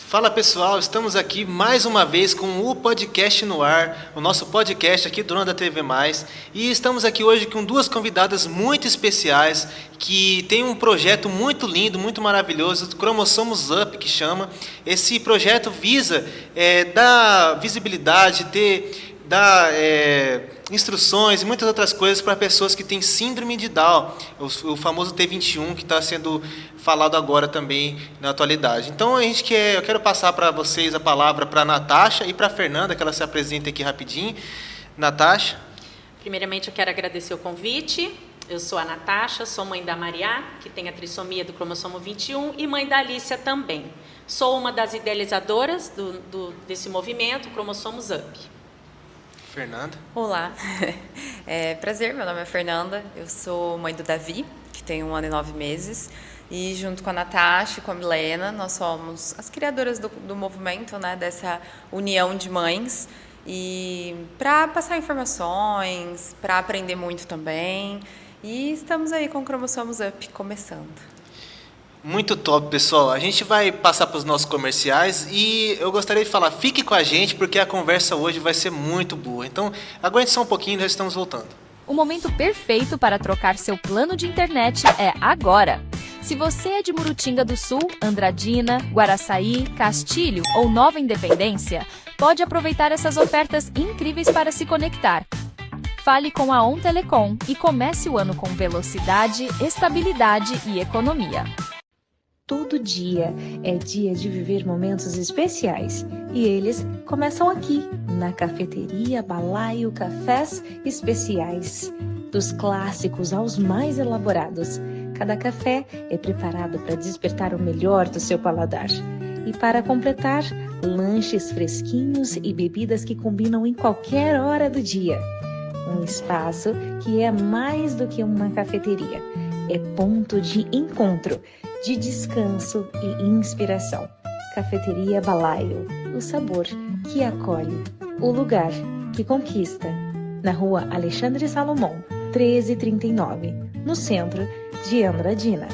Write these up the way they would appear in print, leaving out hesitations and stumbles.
Fala pessoal, estamos aqui mais uma vez com o Podcast no Ar, o nosso podcast aqui do Onda TV+, e estamos aqui hoje com duas convidadas muito especiais que tem um projeto muito lindo, muito maravilhoso, Cromossomos Up, que chama. Esse projeto visa dar visibilidade, dar instruções e muitas outras coisas para pessoas que têm síndrome de Down, o famoso T21, que está sendo falado agora também na atualidade. Então eu quero passar para vocês a palavra para a Natasha e para a Fernanda, que ela se apresenta aqui rapidinho. Natasha. Primeiramente eu quero agradecer o convite. Eu sou a Natasha, sou mãe da Maria, que tem a trissomia do cromossomo 21, e mãe da Alicia também. Sou uma das idealizadoras desse movimento, Cromossomos Up. Fernanda. Olá, prazer, meu nome é Fernanda, eu sou mãe do Davi, que tem 1 ano e 9 meses, e junto com a Natasha e com a Milena, nós somos as criadoras do movimento, né, dessa união de mães, e para passar informações, para aprender muito também, e estamos aí com o Cromossomos Up começando. Muito top, pessoal. A gente vai passar para os nossos comerciais e eu gostaria de falar, fique com a gente porque a conversa hoje vai ser muito boa. Então, aguente só um pouquinho e nós estamos voltando. O momento perfeito para trocar seu plano de internet é agora. Se você é de Murutinga do Sul, Andradina, Guaraçaí, Castilho ou Nova Independência, pode aproveitar essas ofertas incríveis para se conectar. Fale com a On Telecom e comece o ano com velocidade, estabilidade e economia. Todo dia é dia de viver momentos especiais e eles começam aqui, na Cafeteria Balaio Cafés Especiais. Dos clássicos aos mais elaborados, cada café é preparado para despertar o melhor do seu paladar. E para completar, lanches fresquinhos e bebidas que combinam em qualquer hora do dia. Um espaço que é mais do que uma cafeteria, é ponto de encontro, de descanso e inspiração. Cafeteria Balaio, o sabor que acolhe, o lugar que conquista. Na rua Alexandre Salomão, 1339, no centro de Andradina.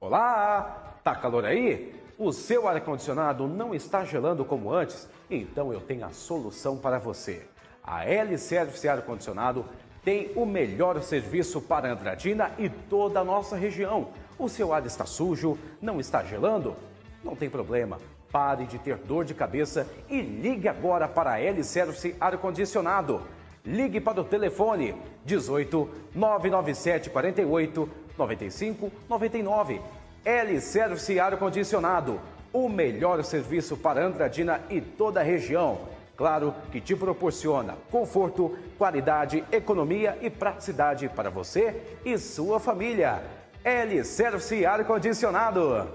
Olá! Tá calor aí? O seu ar-condicionado não está gelando como antes? Então eu tenho a solução para você. A L-Service Ar-Condicionado tem o melhor serviço para Andradina e toda a nossa região. O seu ar está sujo? Não está gelando? Não tem problema. Pare de ter dor de cabeça e ligue agora para a L-Service Ar-Condicionado. Ligue para o telefone 18 997 48 95 99. L-Service Ar-Condicionado, o melhor serviço para Andradina e toda a região. Claro que te proporciona conforto, qualidade, economia e praticidade para você e sua família. L-Service Ar-Condicionado.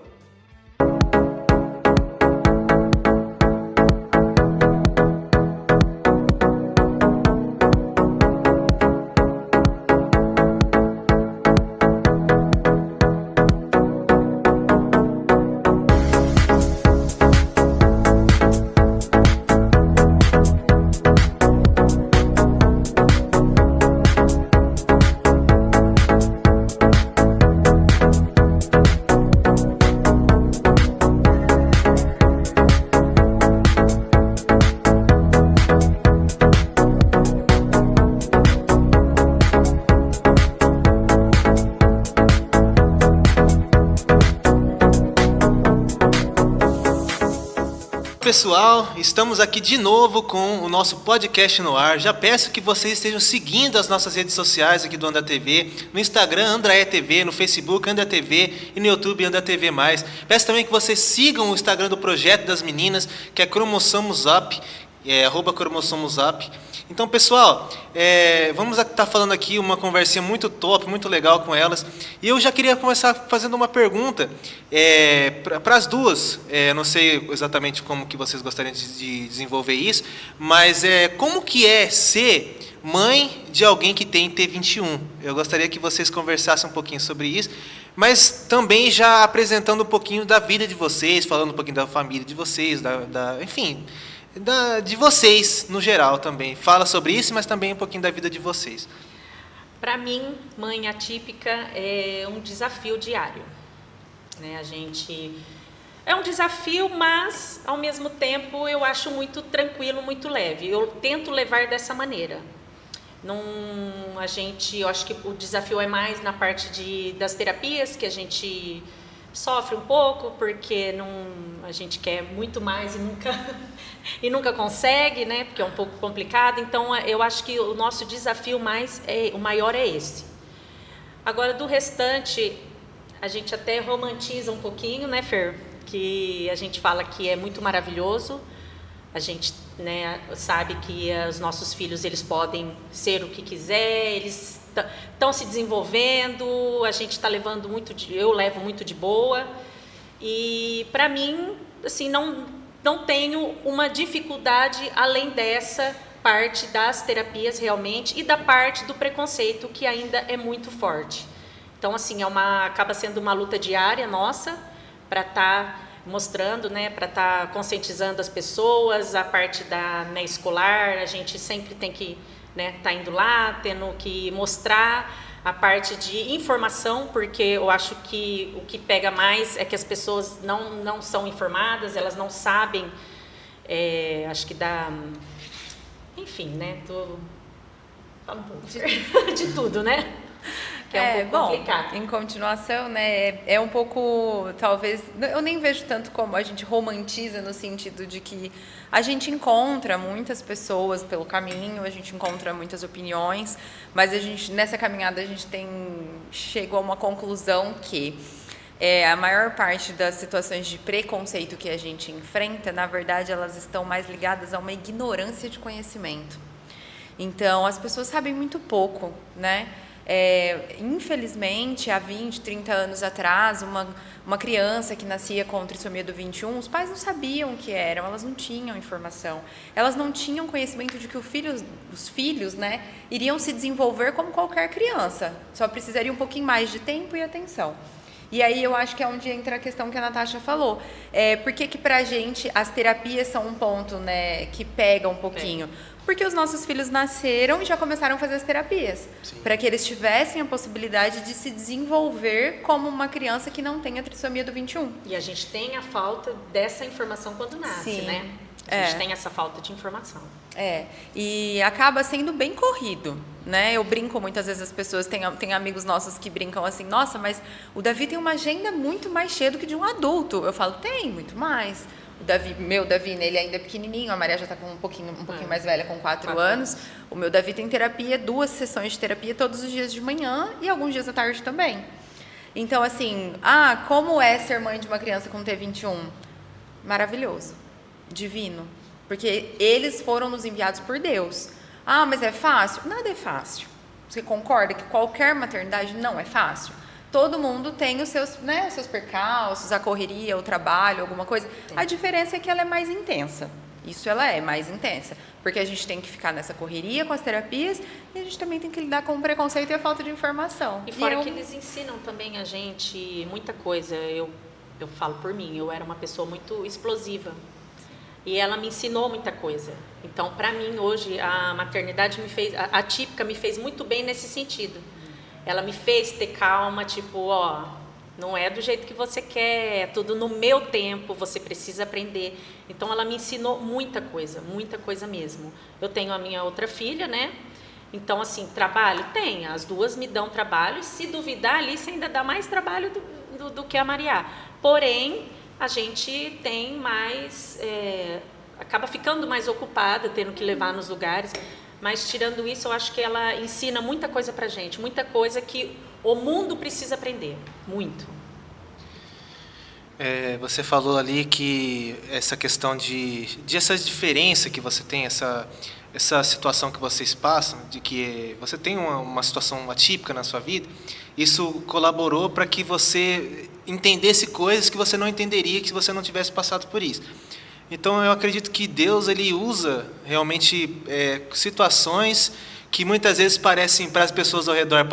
Pessoal, estamos aqui de novo com o nosso podcast no ar. Já peço que vocês estejam seguindo as nossas redes sociais aqui do Andra TV, no Instagram Andraé TV, no Facebook Andra TV e no YouTube Andra TV+. Peço também que vocês sigam o Instagram do projeto das meninas, que é Cromossomos Up, @Cromossomos Up. Então, pessoal, vamos estar falando aqui uma conversinha muito top, muito legal com elas. E eu já queria começar fazendo uma pergunta para as duas. Não sei exatamente como que vocês gostariam de desenvolver isso, mas como que é ser mãe de alguém que tem T21? Eu gostaria que vocês conversassem um pouquinho sobre isso, mas também já apresentando um pouquinho da vida de vocês, falando um pouquinho da família de vocês, enfim... de vocês, no geral, também. Fala sobre isso, mas também um pouquinho da vida de vocês. Para mim, mãe atípica é um desafio diário. Né? É um desafio, mas, ao mesmo tempo, eu acho muito tranquilo, muito leve. Eu tento levar dessa maneira. Eu acho que o desafio é mais na parte das terapias, que a gente sofre um pouco, porque a gente quer muito mais e nunca consegue, né? Porque é um pouco complicado. Então, eu acho que o nosso desafio o maior é esse. Agora, do restante, a gente até romantiza um pouquinho, né, Fer? Que a gente fala que é muito maravilhoso. A gente, né, sabe que os nossos filhos, eles podem ser o que quiser, eles estão se desenvolvendo, a gente está levando eu levo muito de boa. E, para mim, assim, não tenho uma dificuldade além dessa parte das terapias realmente e da parte do preconceito, que ainda é muito forte. Então, assim, acaba sendo uma luta diária nossa para estar mostrando, né, para estar conscientizando as pessoas. A parte escolar, a gente sempre tem que, né, tá indo lá, tendo que mostrar a parte de informação, porque eu acho que o que pega mais é que as pessoas não são informadas, elas não sabem, acho que enfim, né, de tudo, né? Que é um pouco complicado. Em continuação, né, é um pouco, talvez, eu nem vejo tanto como a gente romantiza, no sentido de que a gente encontra muitas pessoas pelo caminho, a gente encontra muitas opiniões, mas nessa caminhada a gente chegou a uma conclusão que a maior parte das situações de preconceito que a gente enfrenta, na verdade, elas estão mais ligadas a uma ignorância de conhecimento. Então, as pessoas sabem muito pouco, né? Infelizmente, há 20, 30 anos atrás, uma criança que nascia com trissomia do 21, os pais não sabiam o que eram, elas não tinham informação, elas não tinham conhecimento de que os filhos, né, iriam se desenvolver como qualquer criança, só precisaria um pouquinho mais de tempo e atenção. E aí eu acho que é onde entra a questão que a Natasha falou. Por que pra gente as terapias são um ponto, né, que pega um pouquinho? Porque os nossos filhos nasceram e já começaram a fazer as terapias. Para que eles tivessem a possibilidade de se desenvolver como uma criança que não tem a trissomia do 21. E a gente tem a falta dessa informação quando nasce, Sim. né? A gente tem essa falta de informação. E acaba sendo bem corrido, né? Eu brinco muitas vezes, as pessoas, tem amigos nossos que brincam assim, nossa, mas o Davi tem uma agenda muito mais cheia do que de um adulto. Eu falo, tem, muito mais. Meu Davi, ele ainda é pequenininho, a Maria já está um pouquinho mais velha, com 4 anos. O meu Davi tem terapia, 2 sessões de terapia todos os dias de manhã e alguns dias à tarde também. Então, assim, como é ser mãe de uma criança com T21? Maravilhoso, divino, porque eles foram nos enviados por Deus. Mas é fácil? Nada é fácil. Você concorda que qualquer maternidade não é fácil? Todo mundo tem os seus percalços, a correria, o trabalho, alguma coisa. A diferença é que ela é mais intensa. Isso ela é mais intensa. Porque a gente tem que ficar nessa correria com as terapias e a gente também tem que lidar com o preconceito e a falta de informação. E fora que eles ensinam também a gente muita coisa. Eu falo por mim, eu era uma pessoa muito explosiva. E ela me ensinou muita coisa. Então, para mim, hoje, a maternidade a atípica me fez muito bem nesse sentido. Ela me fez ter calma, tipo, não é do jeito que você quer, é tudo no meu tempo, você precisa aprender. Então, ela me ensinou muita coisa mesmo. Eu tenho a minha outra filha, né? Então, assim, trabalho? Tem, as duas me dão trabalho, e se duvidar, a Alice ainda dá mais trabalho do que a Maria. Porém, a gente tem mais, acaba ficando mais ocupada, tendo que levar nos lugares. Mas, tirando isso, eu acho que ela ensina muita coisa pra gente, muita coisa que o mundo precisa aprender, muito. Você falou ali que essa questão essa diferença que você tem, essa situação que vocês passam, de que você tem uma situação atípica na sua vida, isso colaborou para que você entendesse coisas que você não entenderia se você não tivesse passado por isso. Então, eu acredito que Deus, ele usa realmente situações que muitas vezes parecem, para as pessoas ao redor,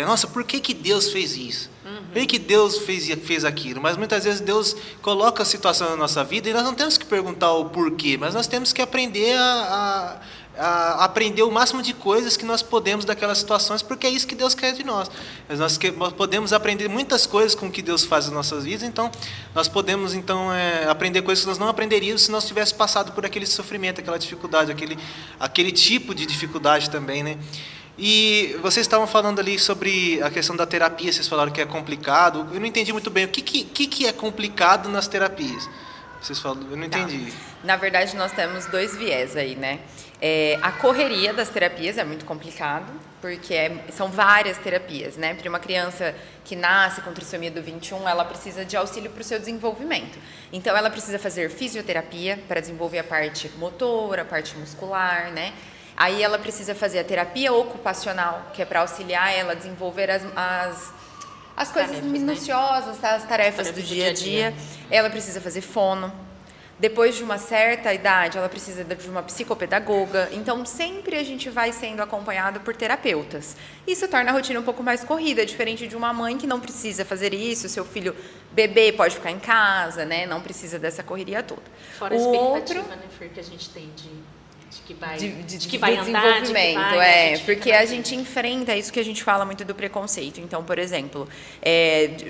nossa, por que Deus fez isso? Bem que Deus fez aquilo, mas muitas vezes Deus coloca a situação na nossa vida e nós não temos que perguntar o porquê, mas nós temos que aprender a aprender o máximo de coisas que nós podemos daquelas situações, porque é isso que Deus quer de nós. Nós podemos aprender muitas coisas com o que Deus faz nas nossas vidas, então nós podemos aprender coisas que nós não aprenderíamos se nós tivéssemos passado por aquele sofrimento, aquela dificuldade, aquele tipo de dificuldade também, né? E vocês estavam falando ali sobre a questão da terapia, vocês falaram que é complicado. Eu não entendi muito bem o que é complicado nas terapias. Vocês falaram, eu não entendi. Na verdade, nós temos 2 viés aí, né? A correria das terapias é muito complicado, porque são várias terapias, né? Para uma criança que nasce com trissomia do 21, ela precisa de auxílio para o seu desenvolvimento. Então, ela precisa fazer fisioterapia para desenvolver a parte motora, a parte muscular, né? Aí ela precisa fazer a terapia ocupacional, que é para auxiliar ela a desenvolver as coisas minuciosas, né? As tarefas do dia a dia. Ela precisa fazer fono. Depois de uma certa idade, ela precisa de uma psicopedagoga. Então, sempre a gente vai sendo acompanhado por terapeutas. Isso torna a rotina um pouco mais corrida, diferente de uma mãe que não precisa fazer isso. Seu filho bebê pode ficar em casa, né? Não precisa dessa correria toda. Fora a expectativa, né, Fer, que a gente tem de que vai andar, de que vai, porque a gente enfrenta isso que a gente fala muito do preconceito. Então, por exemplo,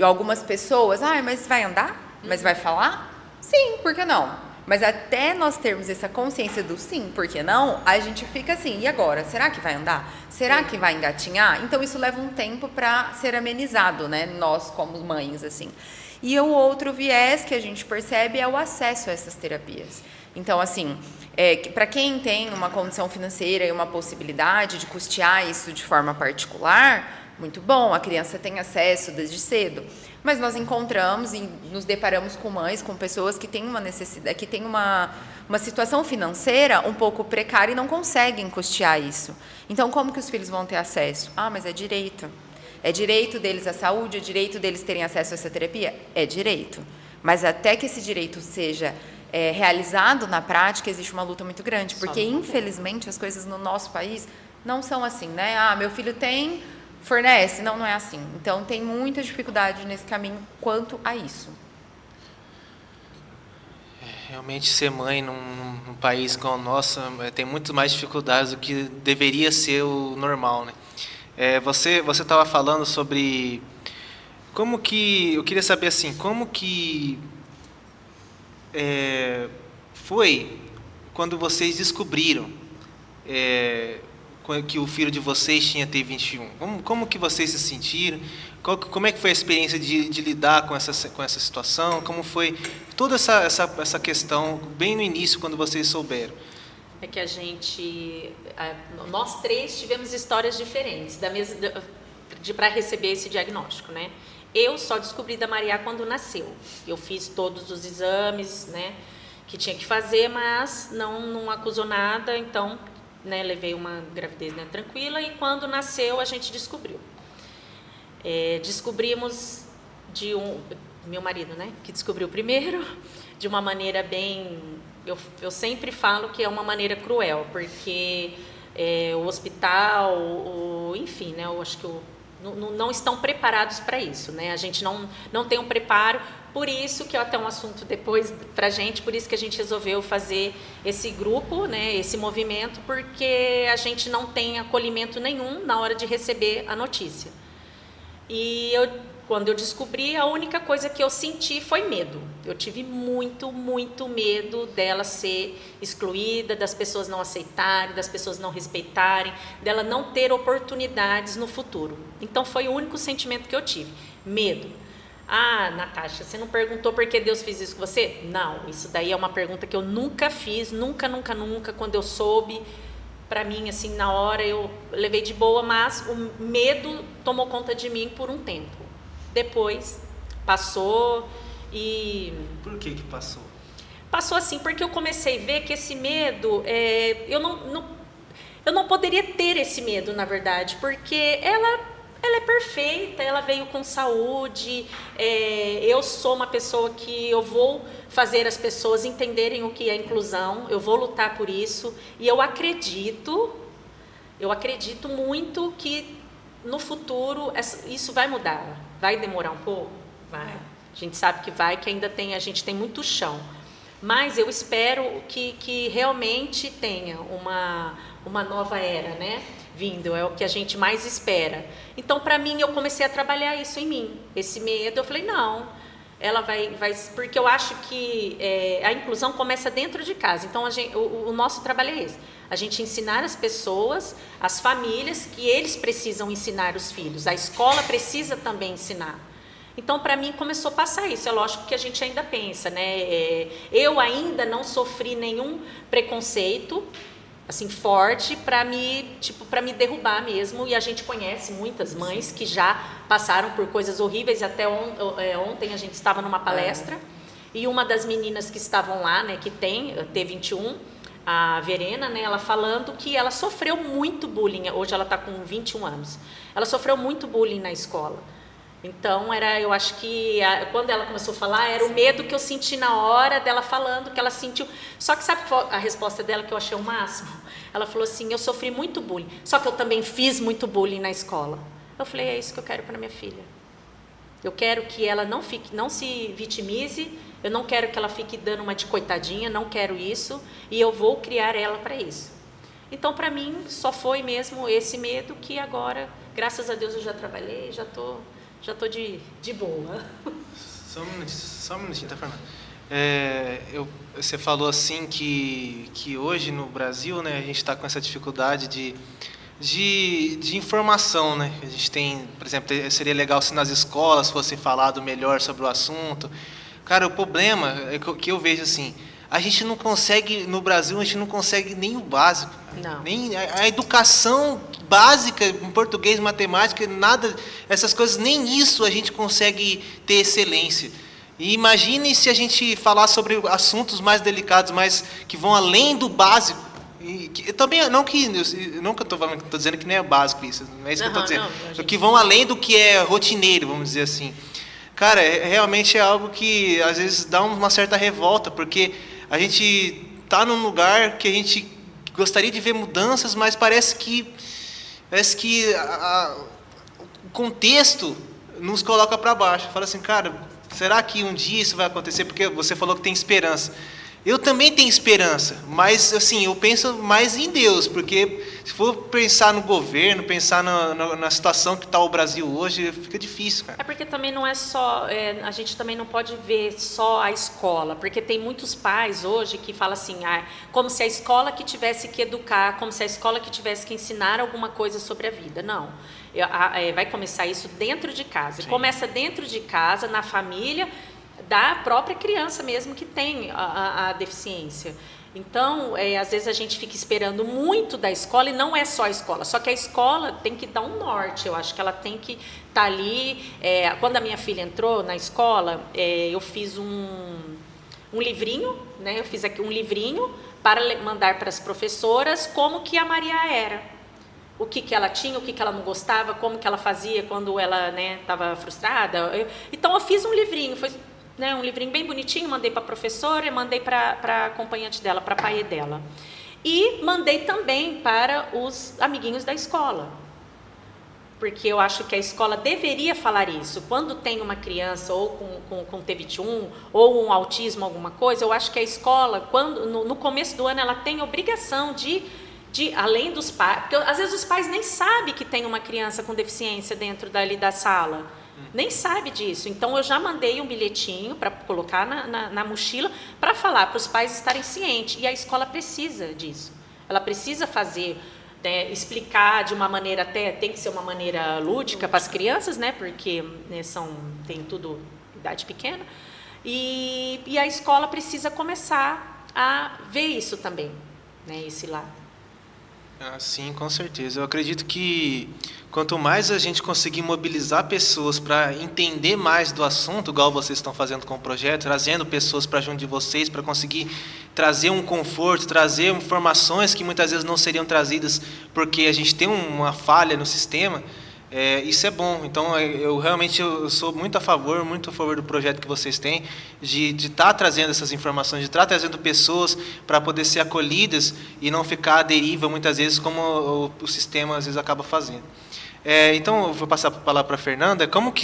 algumas pessoas, mas vai andar? Mas vai falar? Sim, por que não? Mas até nós termos essa consciência do sim, por que não, a gente fica assim, e agora? Será que vai andar? Será que vai engatinhar? Então, isso leva um tempo para ser amenizado, né? Nós, como mães, assim. E o outro viés que a gente percebe é o acesso a essas terapias. Então, assim, para quem tem uma condição financeira e uma possibilidade de custear isso de forma particular, muito bom, a criança tem acesso desde cedo. Mas nós encontramos e nos deparamos com mães, com pessoas que têm uma necessidade, que têm uma situação financeira um pouco precária e não conseguem custear isso. Então, como que os filhos vão ter acesso? Mas é direito. É direito deles à saúde, é direito deles terem acesso a essa terapia? É direito. Mas até que esse direito seja realizado na prática, existe uma luta muito grande, porque infelizmente as coisas no nosso país não são assim, né? Meu filho tem, fornece, não é assim. Então tem muita dificuldade nesse caminho quanto a isso. Realmente ser mãe num país como o nosso tem muito mais dificuldades do que deveria ser o normal, né? Você estava falando sobre como que, eu queria saber assim, como que foi quando vocês descobriram que o filho de vocês tinha T21? Como que vocês se sentiram? Como é que foi a experiência de lidar com essa situação? Como foi toda essa questão bem no início, quando vocês souberam? É que nós 3 tivemos histórias diferentes para receber esse diagnóstico, né? Eu só descobri da Maria quando nasceu. Eu fiz todos os exames, né, que tinha que fazer, mas não acusou nada, então, né, levei uma gravidez, né, tranquila, e quando nasceu a gente descobriu. Descobrimos meu marido, né, que descobriu primeiro, de uma maneira bem... Eu sempre falo que é uma maneira cruel, porque o hospital, enfim, né, eu acho que não estão preparados para isso, né? A gente não tem um preparo, por isso que é até um assunto depois para a gente, por isso que a gente resolveu fazer esse grupo, né, esse movimento, porque a gente não tem acolhimento nenhum na hora de receber a notícia. E quando eu descobri, a única coisa que eu senti foi medo. Eu tive muito, muito medo dela ser excluída, das pessoas não aceitarem, das pessoas não respeitarem, dela não ter oportunidades no futuro. Então, foi o único sentimento que eu tive, medo. Natasha, você não perguntou por que Deus fez isso com você? Não, isso daí é uma pergunta que eu nunca fiz, nunca, quando eu soube. Para mim, assim, na hora eu levei de boa, mas o medo tomou conta de mim por um tempo. Depois passou e... Por que passou? Passou assim, porque eu comecei a ver que esse medo, eu não poderia ter esse medo, na verdade, porque ela é perfeita, ela veio com saúde, eu sou uma pessoa que eu vou fazer as pessoas entenderem o que é inclusão, eu vou lutar por isso, e eu acredito muito que no futuro isso vai mudar. Vai demorar um pouco? Vai. A gente sabe que vai, que a gente tem muito chão. Mas eu espero que realmente tenha uma nova era, né? Vindo, é o que a gente mais espera. Então, para mim, eu comecei a trabalhar isso em mim. Esse medo, eu falei, não, ela vai porque eu acho que a inclusão começa dentro de casa. Então, o nosso trabalho é esse. A gente ensinar as pessoas, as famílias, que eles precisam ensinar os filhos. A escola precisa também ensinar. Então, para mim, começou a passar isso. É lógico que a gente ainda pensa, né? Eu ainda não sofri nenhum preconceito, assim, forte, para me derrubar mesmo. E a gente conhece muitas mães que já passaram por coisas horríveis. Até ontem a gente estava numa palestra e uma das meninas que estavam lá, né, que tem T21, a Verena, né, ela falando que ela sofreu muito bullying. Hoje ela está com 21 anos. Ela sofreu muito bullying na escola. Então, eu acho que quando ela começou a falar, era o medo que eu senti na hora dela falando, que ela sentiu. Só que sabe a resposta dela que eu achei o máximo? Ela falou assim, eu sofri muito bullying, só que eu também fiz muito bullying na escola. Eu falei, é isso que eu quero para minha filha. Eu quero que ela não se vitimize, eu não quero que ela fique dando uma de coitadinha, não quero isso, e eu vou criar ela para isso. Então, para mim, só foi mesmo esse medo que agora, graças a Deus, eu já trabalhei, já tô de boa. Só um minutinho, tá, Fernanda? Você falou assim que hoje no Brasil, né, a gente está com essa dificuldade de informação, né? A gente tem, por exemplo, seria legal se nas escolas fosse falado melhor sobre o assunto. Cara, o problema é que eu vejo assim, a gente não consegue, no Brasil, a gente não consegue nem o básico. Não. Nem a educação básica, em português, matemática, nada, essas coisas, nem isso a gente consegue ter excelência. E imagine se a gente falar sobre assuntos mais delicados, mas que vão além do básico. Também, não que eu estou dizendo que não é básico isso, não é isso que eu estou dizendo. Que vão além do que é rotineiro, vamos dizer assim. Cara, realmente é algo que às vezes dá uma certa revolta, porque a gente está num lugar que a gente gostaria de ver mudanças, mas parece que o contexto nos coloca para baixo. Fala assim, cara, será que um dia isso vai acontecer? Porque você falou que tem esperança. Eu também tenho esperança, mas assim, eu penso mais em Deus, porque se for pensar no governo, pensar na situação que está o Brasil hoje, fica difícil, cara. É porque também não é só, a gente também não pode ver só a escola, porque tem muitos pais hoje que falam assim, como se a escola que tivesse que educar, como se a escola que tivesse que ensinar alguma coisa sobre a vida. Não, vai começar isso dentro de casa. Sim. Começa dentro de casa, na família, da própria criança mesmo que tem a deficiência. Então, às vezes a gente fica esperando muito da escola, e não é só a escola, só que a escola tem que dar um norte. Eu acho que ela tem que estar ali. Quando a minha filha entrou na escola, eu fiz um livrinho, né? Eu fiz aqui um livrinho para mandar para as professoras como que a Maria era. O que ela tinha, o que ela não gostava, como que ela fazia quando ela estava frustrada. Então, eu fiz um livrinho, foi um livrinho bem bonitinho, mandei para a professora e mandei para a acompanhante dela, para a pai dela. E mandei também para os amiguinhos da escola, porque eu acho que a escola deveria falar isso. Quando tem uma criança ou com T21 ou um autismo, alguma coisa, eu acho que a escola, no começo do ano, ela tem obrigação de além dos pais, porque às vezes os pais nem sabem que tem uma criança com deficiência dentro da sala. Nem sabe disso. Então, eu já mandei um bilhetinho para colocar na mochila para falar para os pais estarem cientes. E a escola precisa disso. Ela precisa fazer, explicar de uma maneira, até tem que ser uma maneira lúdica para as crianças, né? Porque tem tudo idade pequena. E a escola precisa começar a ver isso também, né? Esse lado. Sim, com certeza. Eu acredito que quanto mais a gente conseguir mobilizar pessoas para entender mais do assunto, igual vocês estão fazendo com o projeto, trazendo pessoas para junto de vocês, para conseguir trazer um conforto, trazer informações que muitas vezes não seriam trazidas porque a gente tem uma falha no sistema, isso é bom. Então, eu realmente sou muito a favor do projeto que vocês têm, de estar trazendo essas informações, de estar trazendo pessoas para poder ser acolhidas e não ficar à deriva, muitas vezes, como o sistema às vezes acaba fazendo. Então, eu vou passar a palavra para a Fernanda. Como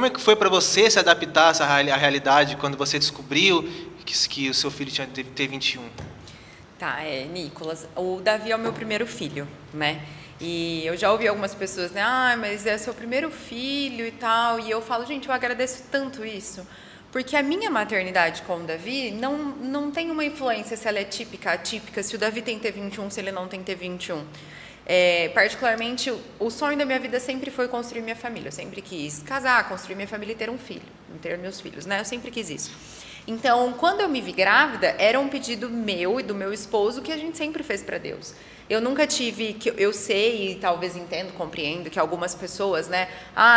é que foi para você se adaptar a essa realidade quando você descobriu que o seu filho tinha T21? Tá, Nicolas, o Davi é o meu primeiro filho, né? E eu já ouvi algumas pessoas, né? Mas é seu primeiro filho e tal. E eu falo, gente, eu agradeço tanto isso. Porque a minha maternidade com o Davi não tem uma influência se ela é típica, atípica, se o Davi tem T21, se ele não tem T21. Particularmente, o sonho da minha vida sempre foi construir minha família. Eu sempre quis casar, construir minha família e ter um filho, ter meus filhos, né? Eu sempre quis isso. Então, quando eu me vi grávida, era um pedido meu e do meu esposo que a gente sempre fez para Deus. Eu nunca tive, eu sei e talvez entendo, compreendo que algumas pessoas, né?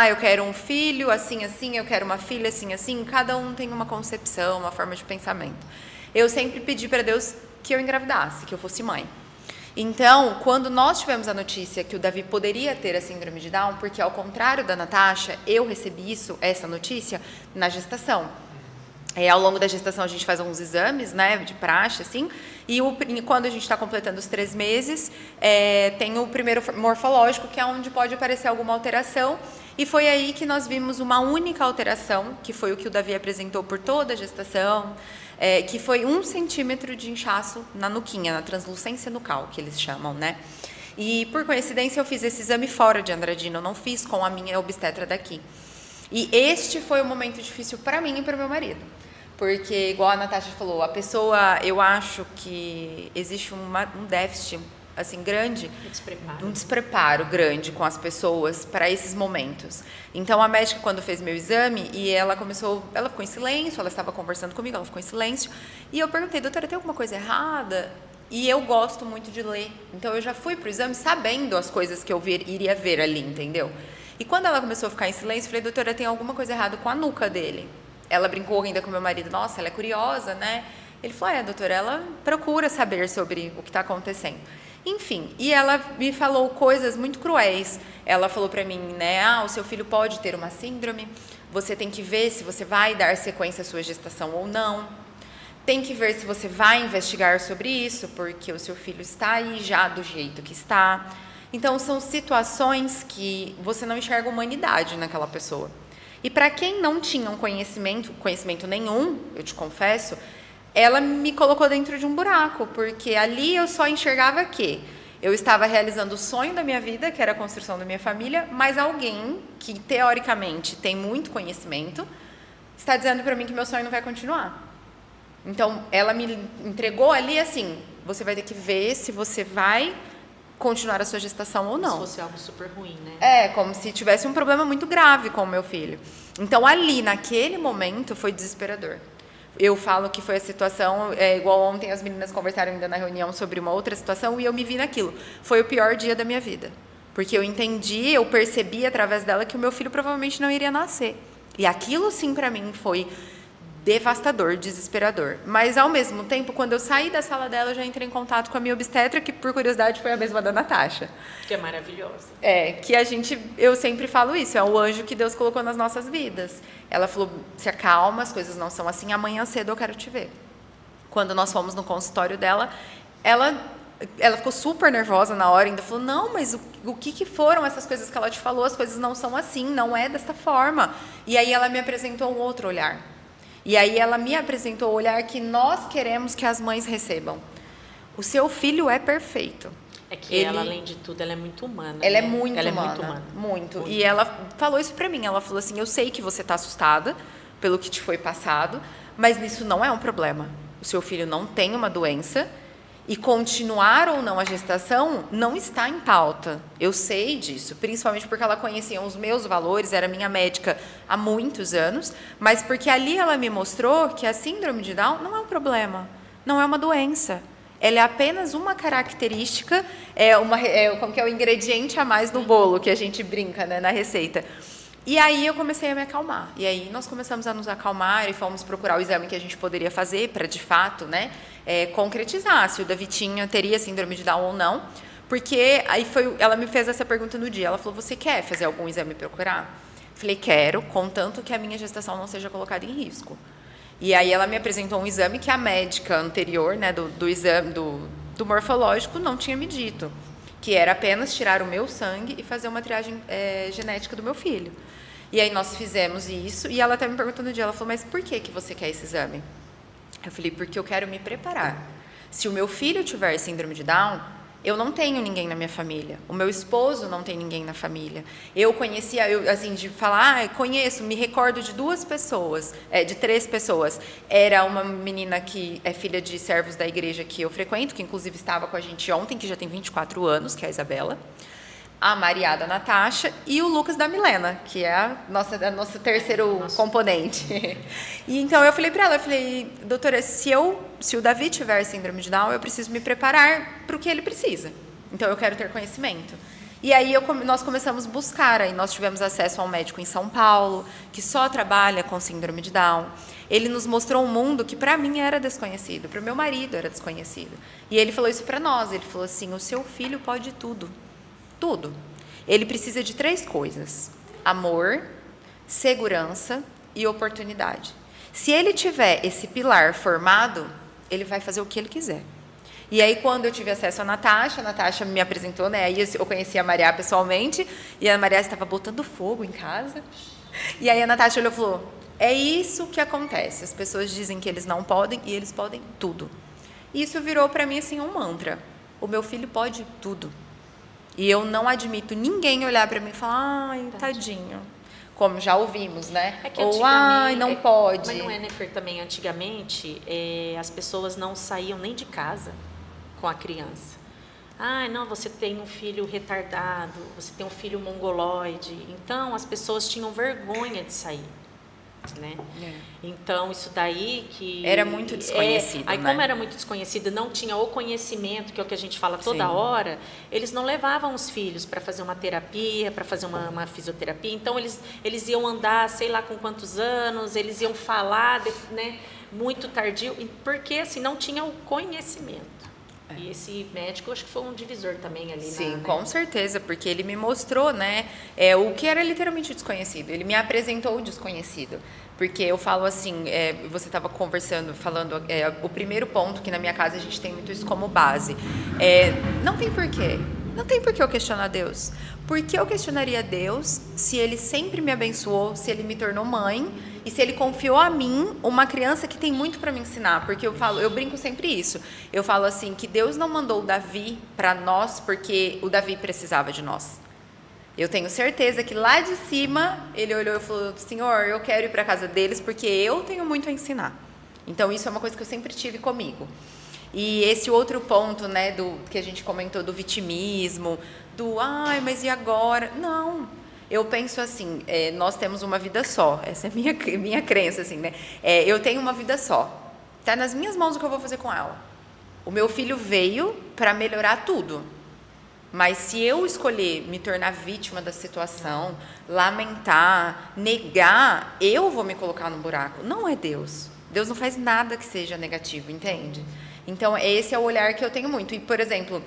Eu quero um filho assim, assim, eu quero uma filha assim, assim. Cada um tem uma concepção, uma forma de pensamento. Eu sempre pedi para Deus que eu engravidasse, que eu fosse mãe. Então, quando nós tivemos a notícia que o Davi poderia ter a síndrome de Down, porque ao contrário da Natasha, eu recebi essa notícia na gestação. Ao longo da gestação a gente faz alguns exames, né, de praxe, assim, e quando a gente está completando os 3 meses, tem o primeiro morfológico, que é onde pode aparecer alguma alteração, e foi aí que nós vimos uma única alteração, que foi o que o Davi apresentou por toda a gestação, que foi 1 centímetro de inchaço na nuquinha, na translucência nucal, que eles chamam, né. E, por coincidência, eu fiz esse exame fora de Andradina, eu não fiz com a minha obstetra daqui. E este foi o momento difícil para mim e para o meu marido. Porque, igual a Natasha falou, a pessoa, eu acho que existe um déficit, assim, grande, um despreparo grande com as pessoas para esses momentos. Então, a médica, quando fez meu exame, e ela ficou em silêncio, ela estava conversando comigo, ela ficou em silêncio, e eu perguntei, doutora, tem alguma coisa errada? E eu gosto muito de ler, então eu já fui para o exame sabendo as coisas que eu iria ver ali, entendeu? E quando ela começou a ficar em silêncio, eu falei, doutora, tem alguma coisa errada com a nuca dele? Ela brincou ainda com meu marido, nossa, ela é curiosa, né? Ele falou, doutora, ela procura saber sobre o que está acontecendo. Enfim, e ela me falou coisas muito cruéis. Ela falou para mim, né, o seu filho pode ter uma síndrome, você tem que ver se você vai dar sequência à sua gestação ou não. Tem que ver se você vai investigar sobre isso, porque o seu filho está aí já do jeito que está. Então, são situações que você não enxerga humanidade naquela pessoa. E para quem não tinha um conhecimento nenhum, eu te confesso, ela me colocou dentro de um buraco, porque ali eu só enxergava que eu estava realizando o sonho da minha vida, que era a construção da minha família, mas alguém que, teoricamente, tem muito conhecimento, está dizendo para mim que meu sonho não vai continuar. Então, ela me entregou ali assim, você vai ter que ver se você vai continuar a sua gestação ou não. Se fosse algo super ruim, né? Como se tivesse um problema muito grave com o meu filho. Então, ali, naquele momento, foi desesperador. Eu falo que foi a situação, igual ontem as meninas conversaram ainda na reunião sobre uma outra situação, e eu me vi naquilo. Foi o pior dia da minha vida. Porque eu percebi através dela que o meu filho provavelmente não iria nascer. E aquilo, sim, para mim, foi devastador, desesperador. Mas, ao mesmo tempo, quando eu saí da sala dela, eu já entrei em contato com a minha obstetra, que, por curiosidade, foi a mesma da Natasha. Que é maravilhosa. Eu sempre falo isso, é o anjo que Deus colocou nas nossas vidas. Ela falou, se acalma, as coisas não são assim, amanhã cedo eu quero te ver. Quando nós fomos no consultório dela, ela ficou super nervosa na hora, ainda falou, não, mas o que foram essas coisas que ela te falou? As coisas não são assim, não é desta forma. E aí ela me apresentou um outro olhar. E aí ela me apresentou o olhar que nós queremos que as mães recebam. O seu filho é perfeito. É que ela, além de tudo, ela é muito humana. Ela, né? é muito humana. Muito. E ela falou isso pra mim. Ela falou assim, eu sei que você tá assustada pelo que te foi passado, mas isso não é um problema. O seu filho não tem uma doença e continuar ou não a gestação não está em pauta. Eu sei disso, principalmente porque ela conhecia os meus valores, era minha médica há muitos anos, mas porque ali ela me mostrou que a síndrome de Down não é um problema, não é uma doença. Ela é apenas uma característica, como que é o ingrediente a mais no bolo, que a gente brinca, né, na receita. E aí eu comecei a me acalmar. E aí nós começamos a nos acalmar e fomos procurar o exame que a gente poderia fazer para, de fato, né, concretizar se o Davi teria síndrome de Down ou não. Porque aí ela me fez essa pergunta no dia. Ela falou, você quer fazer algum exame para procurar? Falei, quero, contanto que a minha gestação não seja colocada em risco. E aí ela me apresentou um exame que a médica anterior, né, do exame do morfológico não tinha me dito. que era apenas tirar o meu sangue e fazer uma triagem genética do meu filho. E aí nós fizemos isso, e ela até me perguntou no dia, ela falou, mas por que você quer esse exame? Eu falei, porque eu quero me preparar. Se o meu filho tiver síndrome de Down, eu não tenho ninguém na minha família. O meu esposo não tem ninguém na família. Eu conhecia, assim, de falar, conheço, me recordo de 2 pessoas, de 3 pessoas. Era uma menina que é filha de servos da igreja que eu frequento, que inclusive estava com a gente ontem, que já tem 24 anos, que é a Isabela. A Maria da Natasha e o Lucas da Milena, que é a nosso terceiro componente. E então eu falei para ela, doutora, se o Davi tiver síndrome de Down, eu preciso me preparar para o que ele precisa. Então eu quero ter conhecimento. E aí nós começamos a buscar, aí nós tivemos acesso a um médico em São Paulo, que só trabalha com síndrome de Down. Ele nos mostrou um mundo que para mim era desconhecido, para o meu marido era desconhecido. E ele falou isso para nós, ele falou assim, o seu filho pode tudo. Tudo. Ele precisa de 3 coisas: amor, segurança e oportunidade. Se ele tiver esse pilar formado, ele vai fazer o que ele quiser. E aí, quando eu tive acesso a Natasha me apresentou, né? Aí eu conheci a Maria pessoalmente, e a Maria estava botando fogo em casa. E aí a Natasha olhou e falou, é isso que acontece. As pessoas dizem que eles não podem, e eles podem tudo. E isso virou para mim assim um mantra. O meu filho pode tudo. E eu não admito ninguém olhar para mim e falar, ai, tadinho. Como já ouvimos, né? É que ou, ai, não pode. Mas não é, né, Fer, também, antigamente, as pessoas não saíam nem de casa com a criança. Ah, não, você tem um filho retardado, você tem um filho mongoloide. Então, as pessoas tinham vergonha de sair. Né? Então, isso daí que... Era muito desconhecido, aí, né? Como era muito desconhecido, não tinha o conhecimento, que é o que a gente fala toda hora, eles não levavam os filhos para fazer uma terapia, para fazer uma fisioterapia. Então, eles iam andar, sei lá com quantos anos, eles iam falar, né, muito tardio, porque assim, não tinha o conhecimento. E esse médico, acho que foi um divisor também ali. Sim, com certeza, porque ele me mostrou, né, o que era literalmente desconhecido. Ele me apresentou o desconhecido. Porque eu falo assim, você estava conversando, falando, o primeiro ponto, que na minha casa a gente tem muito isso como base. Não tem porquê. Não tem por que eu questionar Deus. Por que eu questionaria Deus se Ele sempre me abençoou, se Ele me tornou mãe e se Ele confiou a mim uma criança que tem muito para me ensinar? Porque eu brinco sempre isso. Eu falo assim, que Deus não mandou o Davi para nós porque o Davi precisava de nós. Eu tenho certeza que lá de cima Ele olhou e falou, Senhor, eu quero ir para a casa deles porque eu tenho muito a ensinar. Então isso é uma coisa que eu sempre tive comigo. E esse outro ponto, né, que a gente comentou do vitimismo, ai, mas e agora? Não, eu penso assim, nós temos uma vida só, essa é minha crença, assim, né? Eu tenho uma vida só, está nas minhas mãos o que eu vou fazer com ela. O meu filho veio para melhorar tudo, mas se eu escolher me tornar vítima da situação, lamentar, negar, eu vou me colocar no buraco, não é Deus. Deus não faz nada que seja negativo, entende? Então, esse é o olhar que eu tenho muito. E, por exemplo,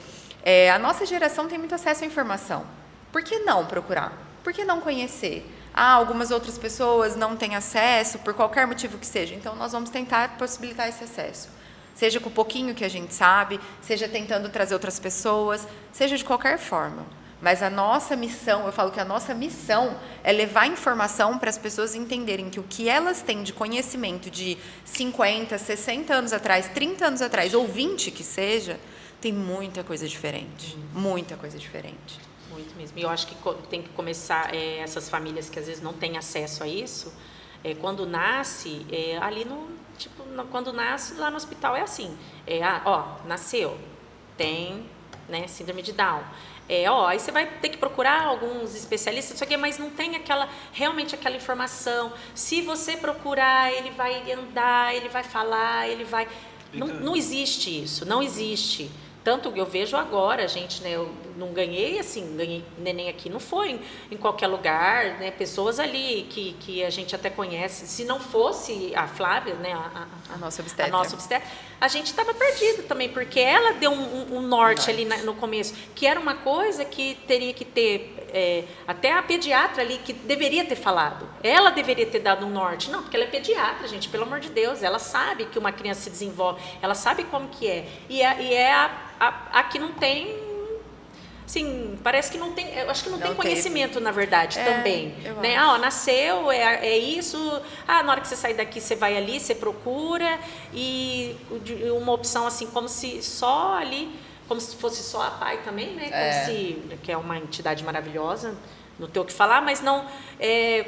a nossa geração tem muito acesso à informação. Por que não procurar? Por que não conhecer? Algumas outras pessoas não têm acesso, por qualquer motivo que seja. Então, nós vamos tentar possibilitar esse acesso. Seja com o pouquinho que a gente sabe, seja tentando trazer outras pessoas, seja de qualquer forma. Mas a nossa missão, eu falo que a nossa missão é levar informação para as pessoas entenderem que o que elas têm de conhecimento de 50, 60 anos atrás, 30 anos atrás, ou 20 que seja, tem muita coisa diferente. Muita coisa diferente. Muito mesmo. E eu acho que tem que começar, essas famílias que às vezes não têm acesso a isso, quando nasce, quando nasce lá no hospital é assim, nasceu, tem, né, síndrome de Down. Aí você vai ter que procurar alguns especialistas, mas não tem realmente aquela informação. Se você procurar, ele vai andar, ele vai falar, ele vai... Não existe isso, não existe. Tanto que eu vejo agora, gente, né, eu não ganhei neném aqui, não foi em qualquer lugar, né, pessoas ali que a gente até conhece, se não fosse a Flávia, né, a nossa obstetra, a gente estava perdido também, porque ela deu um norte ali no começo, que era uma coisa que teria que ter, até a pediatra ali, que deveria ter falado, ela deveria ter dado um norte, não, porque ela é pediatra, gente, pelo amor de Deus, ela sabe que uma criança se desenvolve, ela sabe como que é, e é a que não tem, Sim, parece que não tem, eu acho que não tem teve. conhecimento, na verdade, também. eu Né? acho. Ó, nasceu, é isso, na hora que você sair daqui, você vai ali, você procura, e uma opção assim, como se só ali, como se fosse só a PAI também, né? Como se, que é uma entidade maravilhosa, não tem o que falar, mas não,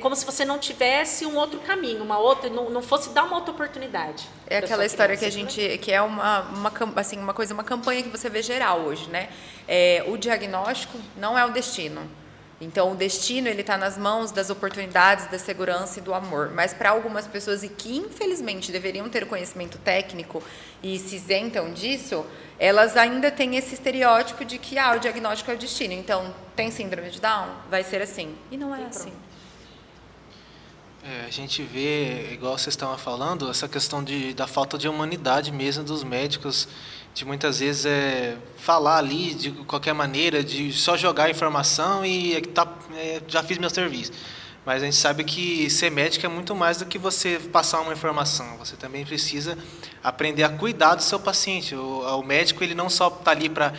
como se você não tivesse um outro caminho, uma outra, não fosse dar uma outra oportunidade. É aquela história que a gente, que é uma campanha que você vê geral hoje, né? O diagnóstico não é o destino. Então, o destino, ele está nas mãos das oportunidades, da segurança e do amor. Mas para algumas pessoas, e que infelizmente deveriam ter conhecimento técnico e se isentam disso, elas ainda têm esse estereótipo de que o diagnóstico é o destino. Então, tem síndrome de Down? Vai ser assim. E não é assim. A gente vê, igual vocês estavam falando, essa questão da falta de humanidade mesmo dos médicos, de muitas vezes falar ali de qualquer maneira, de só jogar informação e já fiz meu serviço. Mas a gente sabe que ser médico é muito mais do que você passar uma informação. Você também precisa aprender a cuidar do seu paciente. O médico, ele não só está ali para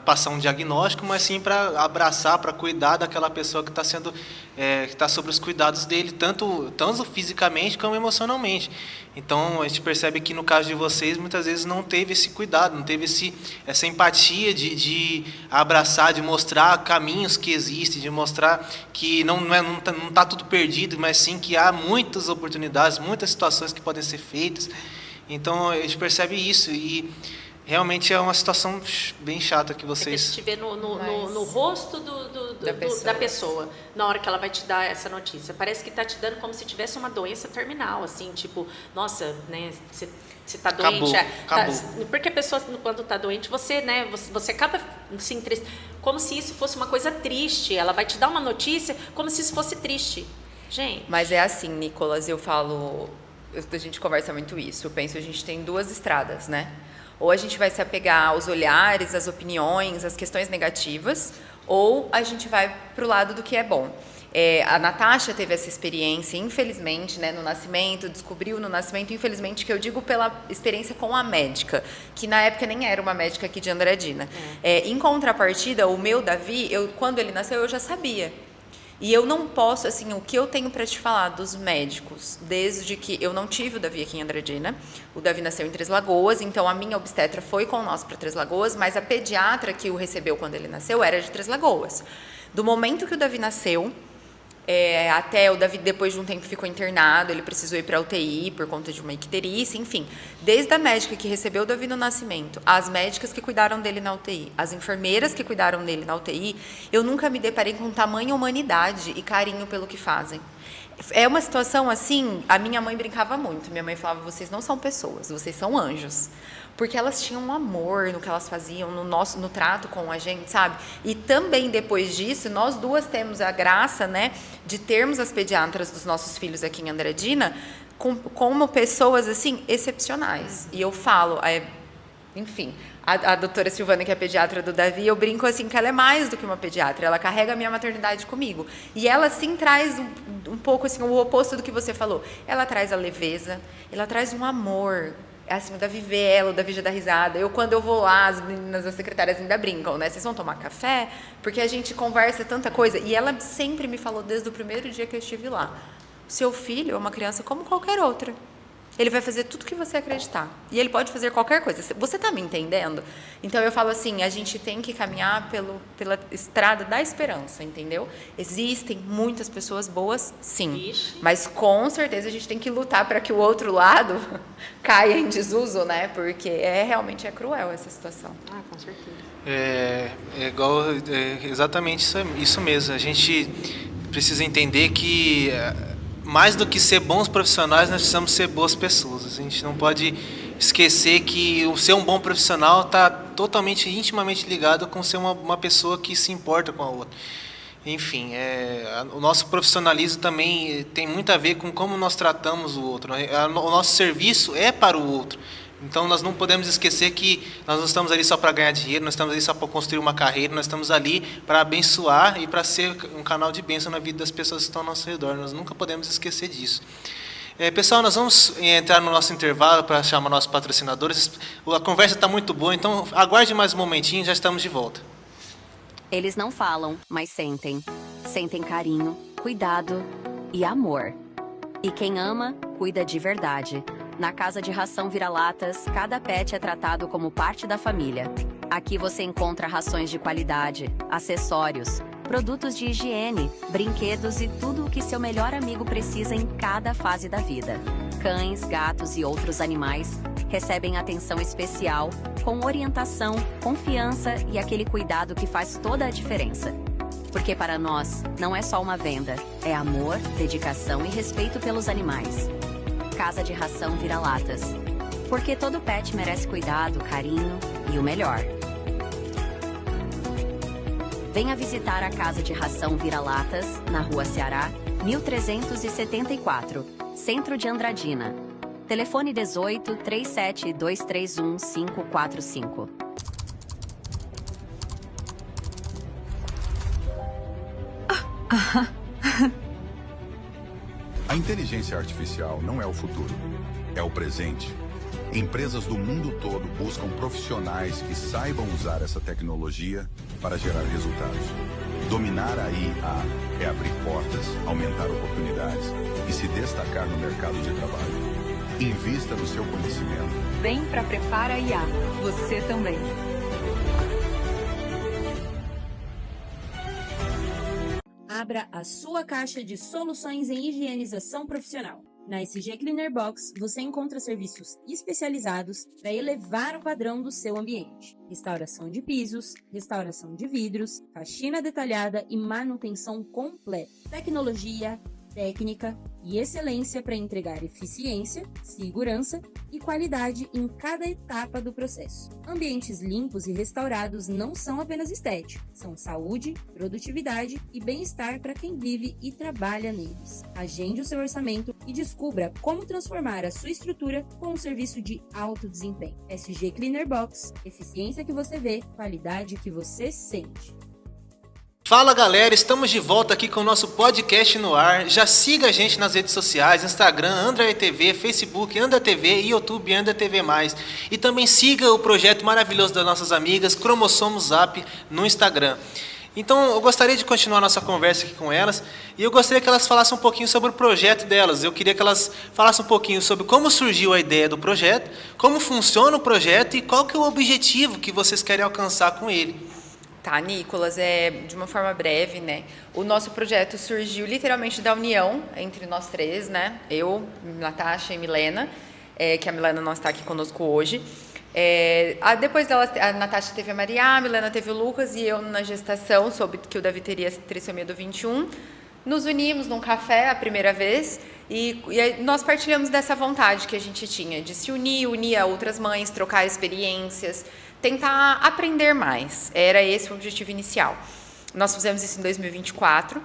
passar um diagnóstico, mas sim para abraçar, para cuidar daquela pessoa que está sendo, que está sob os cuidados dele, tanto fisicamente como emocionalmente. Então, a gente percebe que no caso de vocês, muitas vezes não teve esse cuidado, não teve essa empatia de abraçar, de mostrar caminhos que existem, de mostrar que não está tudo perdido, mas sim que há muitas oportunidades, muitas situações que podem ser feitas. Então, a gente percebe isso e realmente é uma situação bem chata que vocês... A gente vê no rosto da pessoa, na hora que ela vai te dar essa notícia. Parece que está te dando como se tivesse uma doença terminal, assim, tipo, nossa, né, você está doente. Acabou. Porque a pessoa, quando está doente, você acaba se entristecendo, como se isso fosse uma coisa triste. Ela vai te dar uma notícia como se isso fosse triste. Gente. Mas é assim, Nicolas, eu falo... A gente conversa muito isso. Eu penso, a gente tem duas estradas, né? Ou a gente vai se apegar aos olhares, às opiniões, às questões negativas, ou a gente vai para o lado do que é bom. A Natasha teve essa experiência, infelizmente, né, no nascimento, descobriu no nascimento, infelizmente, que eu digo pela experiência com a médica, que na época nem era uma médica aqui de Andradina. Em contrapartida, o meu Davi, quando ele nasceu, eu já sabia. E eu não posso, assim, o que eu tenho para te falar dos médicos, desde que eu não tive o Davi aqui em Andradina, o Davi nasceu em Três Lagoas, então a minha obstetra foi com nós para Três Lagoas, mas a pediatra que o recebeu quando ele nasceu era de Três Lagoas. Do momento que o Davi nasceu, até o Davi, depois de um tempo, ficou internado, ele precisou ir para a UTI por conta de uma icterícia, enfim. Desde a médica que recebeu o Davi no nascimento, as médicas que cuidaram dele na UTI, as enfermeiras que cuidaram dele na UTI, eu nunca me deparei com tamanha humanidade e carinho pelo que fazem. É uma situação assim, a minha mãe brincava muito, minha mãe falava, vocês não são pessoas, vocês são anjos. Porque elas tinham um amor no que elas faziam, no trato com a gente, sabe? E também, depois disso, nós duas temos a graça, né, de termos as pediatras dos nossos filhos aqui em Andradina como pessoas, assim, excepcionais. E eu falo, enfim, a doutora Silvana, que é a pediatra do Davi, eu brinco assim que ela é mais do que uma pediatra, ela carrega a minha maternidade comigo. E ela, sim, traz um pouco, assim, o oposto do que você falou. Ela traz a leveza, ela traz um amor. Assim, o Davi vê ela, o Davi já dá risada. Quando eu vou lá, as meninas, as secretárias ainda brincam, né? Vocês vão tomar café? Porque a gente conversa tanta coisa. E ela sempre me falou, desde o primeiro dia que eu estive lá, seu filho é uma criança como qualquer outra. Ele vai fazer tudo que você acreditar. E ele pode fazer qualquer coisa. Você está me entendendo? Então, eu falo assim, a gente tem que caminhar pela estrada da esperança, entendeu? Existem muitas pessoas boas, sim. Ixi. Mas, com certeza, a gente tem que lutar para que o outro lado caia em desuso, né? Porque realmente é cruel essa situação. Com certeza. Exatamente isso mesmo. A gente precisa entender que... mais do que ser bons profissionais, nós precisamos ser boas pessoas. A gente não pode esquecer que o ser um bom profissional está totalmente, intimamente ligado com ser uma pessoa que se importa com a outra. Enfim, o nosso profissionalismo também tem muito a ver com como nós tratamos o outro. O nosso serviço é para o outro. Então, nós não podemos esquecer que nós não estamos ali só para ganhar dinheiro, nós estamos ali só para construir uma carreira, nós estamos ali para abençoar e para ser um canal de bênção na vida das pessoas que estão ao nosso redor. Nós nunca podemos esquecer disso. Pessoal, nós vamos entrar no nosso intervalo para chamar nossos patrocinadores. A conversa está muito boa, então aguarde mais um momentinho, já estamos de volta. Eles não falam, mas sentem. Sentem carinho, cuidado e amor. E quem ama, cuida de verdade. Na Casa de Ração Vira-Latas, cada pet é tratado como parte da família. Aqui você encontra rações de qualidade, acessórios, produtos de higiene, brinquedos e tudo o que seu melhor amigo precisa em cada fase da vida. Cães, gatos e outros animais recebem atenção especial, com orientação, confiança e aquele cuidado que faz toda a diferença. Porque para nós, não é só uma venda, é amor, dedicação e respeito pelos animais. Casa de Ração Vira-Latas. Porque todo pet merece cuidado, carinho e o melhor. Venha visitar a Casa de Ração Vira-Latas, na Rua Ceará, 1374, Centro de Andradina. Telefone 18 37 231 545. A inteligência artificial não é o futuro, é o presente. Empresas do mundo todo buscam profissionais que saibam usar essa tecnologia para gerar resultados. Dominar a IA é abrir portas, aumentar oportunidades e se destacar no mercado de trabalho. Invista no seu conhecimento. Vem para Prepara IA. Você também. Abra a sua caixa de soluções em higienização profissional. Na SG Cleaner Box, você encontra serviços especializados para elevar o padrão do seu ambiente. Restauração de pisos, restauração de vidros, faxina detalhada e manutenção completa. Tecnologia, técnica e excelência para entregar eficiência, segurança e qualidade em cada etapa do processo. Ambientes limpos e restaurados não são apenas estéticos, são saúde, produtividade e bem-estar para quem vive e trabalha neles. Agende o seu orçamento e descubra como transformar a sua estrutura com um serviço de alto desempenho. SG Cleaner Box, eficiência que você vê, qualidade que você sente. Fala galera, estamos de volta aqui com o nosso podcast no ar. Já siga a gente nas redes sociais, Instagram, Andra TV, Facebook, Andra TV e YouTube, Andra TV+. E também siga o projeto maravilhoso das nossas amigas, Cromossomos Zap, no Instagram. Então eu gostaria de continuar nossa conversa aqui com elas e eu gostaria que elas falassem um pouquinho sobre o projeto delas. Eu queria que elas falassem um pouquinho sobre como surgiu a ideia do projeto, como funciona o projeto e qual que é o objetivo que vocês querem alcançar com ele. Tá, Nicolas, de uma forma breve, né? O nosso projeto surgiu literalmente da união entre nós três, né? Eu, Natasha e Milena, que a Milena não está aqui conosco hoje. Depois dela, a Natasha teve a Maria, a Milena teve o Lucas e eu na gestação, soube que o Davi teria trissomia do 21. Nos unimos num café a primeira vez e nós partilhamos dessa vontade que a gente tinha de se unir a outras mães, trocar experiências, tentar aprender mais. Era esse o objetivo inicial. Nós fizemos isso em 2024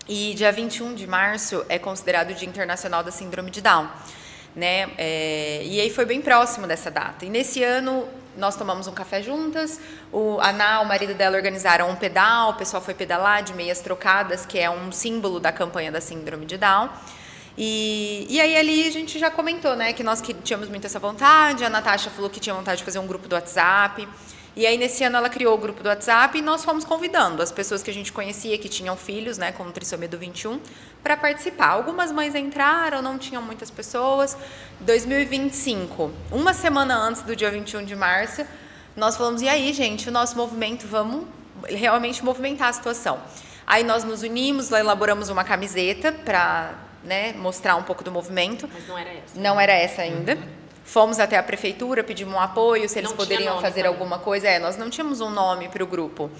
e dia 21 de março é considerado o Dia Internacional da Síndrome de Down, né? E aí foi bem próximo dessa data. E nesse ano nós tomamos um café juntas, a Ná, o marido dela, organizaram um pedal, o pessoal foi pedalar de meias trocadas, que é um símbolo da campanha da Síndrome de Down. E aí ali a gente já comentou, né, que nós tínhamos muito essa vontade, a Natasha falou que tinha vontade de fazer um grupo do WhatsApp, e aí nesse ano ela criou o grupo do WhatsApp e nós fomos convidando as pessoas que a gente conhecia, que tinham filhos, né, com trissomia do 21, para participar. Algumas mães entraram, não tinham muitas pessoas. 2025, uma semana antes do dia 21 de março, nós falamos, e aí, gente, o nosso movimento, vamos realmente movimentar a situação. Aí nós nos unimos, elaboramos uma camiseta para, né, mostrar um pouco do movimento. Mas não era essa. Não era essa ainda. Fomos até a prefeitura, pedimos um apoio, se eles poderiam fazer alguma coisa. Nós não tínhamos um nome para o grupo.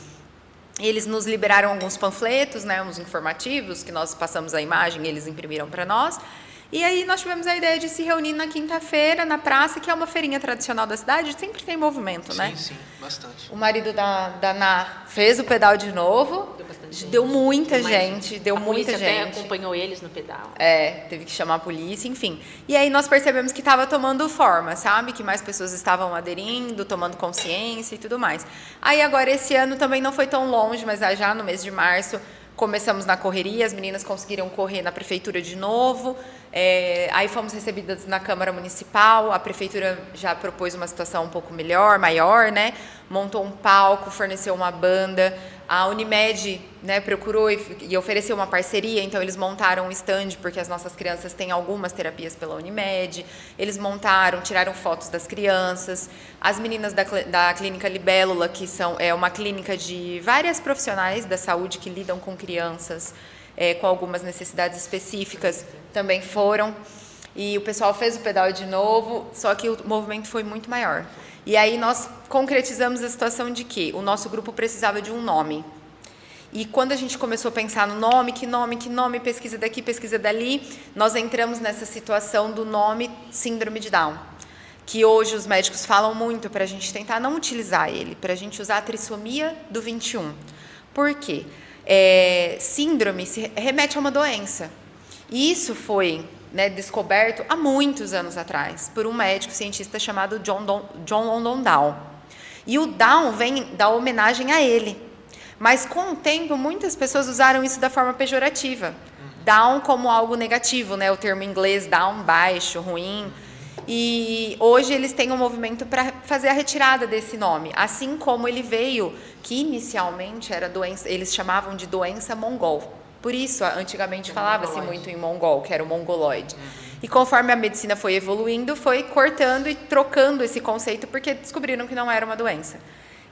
Eles nos liberaram alguns panfletos, né, uns informativos, que nós passamos a imagem, eles imprimiram para nós. E aí nós tivemos a ideia de se reunir na quinta-feira, na praça, que é uma feirinha tradicional da cidade, sempre tem movimento, né? Sim, bastante. O marido da Ná fez o pedal de novo, deu muita gente, deu muita gente. A polícia até acompanhou eles no pedal. Teve que chamar a polícia, enfim. E aí nós percebemos que estava tomando forma, sabe? Que mais pessoas estavam aderindo, tomando consciência e tudo mais. Aí agora esse ano também não foi tão longe, mas já no mês de março começamos na correria, as meninas conseguiram correr na prefeitura de novo, aí fomos recebidas na Câmara Municipal, a prefeitura já propôs uma situação um pouco melhor, maior, né? Montou um palco, forneceu uma banda, A Unimed, né, procurou e ofereceu uma parceria, então eles montaram um stand, porque as nossas crianças têm algumas terapias pela Unimed. Eles montaram, tiraram fotos das crianças. As meninas da Clínica Libélula, que é uma clínica de várias profissionais da saúde que lidam com crianças com algumas necessidades específicas, também foram. E o pessoal fez o pedal de novo, só que o movimento foi muito maior. E aí nós concretizamos a situação de que o nosso grupo precisava de um nome. E quando a gente começou a pensar no nome, que nome, pesquisa daqui, pesquisa dali, nós entramos nessa situação do nome Síndrome de Down, que hoje os médicos falam muito para a gente tentar não utilizar ele, para a gente usar a trissomia do 21. Por quê? Síndrome se remete a uma doença. E isso foi descoberto há muitos anos atrás por um médico cientista chamado John London Down. E o Down vem da homenagem a ele. Mas com o tempo, muitas pessoas usaram isso da forma pejorativa. Down como algo negativo, o termo em inglês down, baixo, ruim. E hoje eles têm um movimento para fazer a retirada desse nome. Assim como ele veio, que inicialmente era doença, eles chamavam de doença mongol. Por isso, antigamente falava-se muito em mongol, que era o mongoloide. E conforme a medicina foi evoluindo, foi cortando e trocando esse conceito, porque descobriram que não era uma doença.